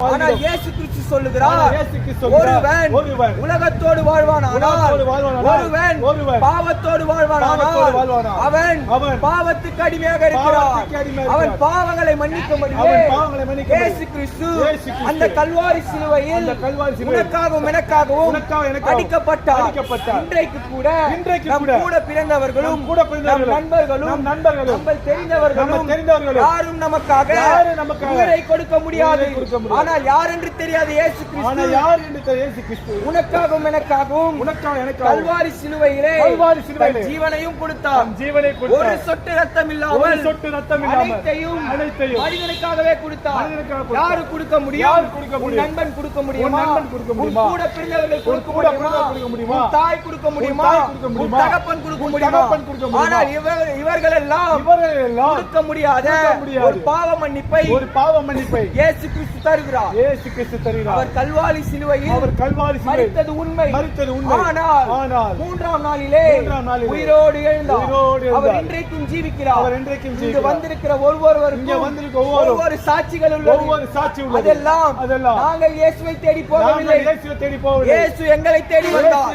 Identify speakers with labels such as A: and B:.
A: ஆனால் இயேசு கிறிஸ்து சொல்லுகிறார், ஒருவன் உலகத்தோடு வாழ்வானானால் ஒருவன் பாவத்தோடு வாழ்வானானால் அவன் பாவத்துக்கு அடிமையாக இருக்கிறான். அவன் பாவங்களை மன்னிக்கும்படியே இயேசு கிறிஸ்து அந்த கல்வாரி சிலுவையில் உனக்காகவும் எனக்காகவும் அடிக்கப்பட்டார். இன்றைக்கு கூட பிறந்தவர்களும் நண்பர்களும் நம்ம தெரிந்தவர்களும் யாரும் நமக்காக உயிரை கொடுக்க முடியாது. ஆனால் யார் என்று தெரியாது இயேசு கிறிஸ்து உனக்காகவும் எனக்காகவும் கல்வாரி சிலுவையிலே ஜீவனையும் கொடுத்தார். ஒரு சொட்டு ரத்தம் இல்லாமல் அனைத்தையும் மனிதனுக்காகவே கொடுத்தார். யாரு கொடுக்க முடியும்? நண்பன் கொடுக்க முடியுமா? கூட பிறந்தவர்கள் கொடுக்க முடியுமா? தாய் கொடுக்க முடியுமா? தகப்பன் கொடுக்க முடியுமா? ஆனால் இவர்கள் எல்லாம் கொடுக்க முடியாத ஒரு பாவ மன்னிப்பை இயேசு கிறிஸ்து தருகிறார். அவர் கல்வாரி சிலுவையில் மரித்தது உண்மை. ஆனால் மூன்றாம் நாளிலே உயிரோடு எழுந்தார். அவர் இன்றைக்கும் ஜீவிக்கிறார். இங்கு வந்திருக்கிற ஒவ்வொரு சாட்சிகள் உள்ளது. அதெல்லாம் நாங்கள் இயேசுவை தேடி போகவில்லை. இயேசு எங்களை தேடி வந்தார்.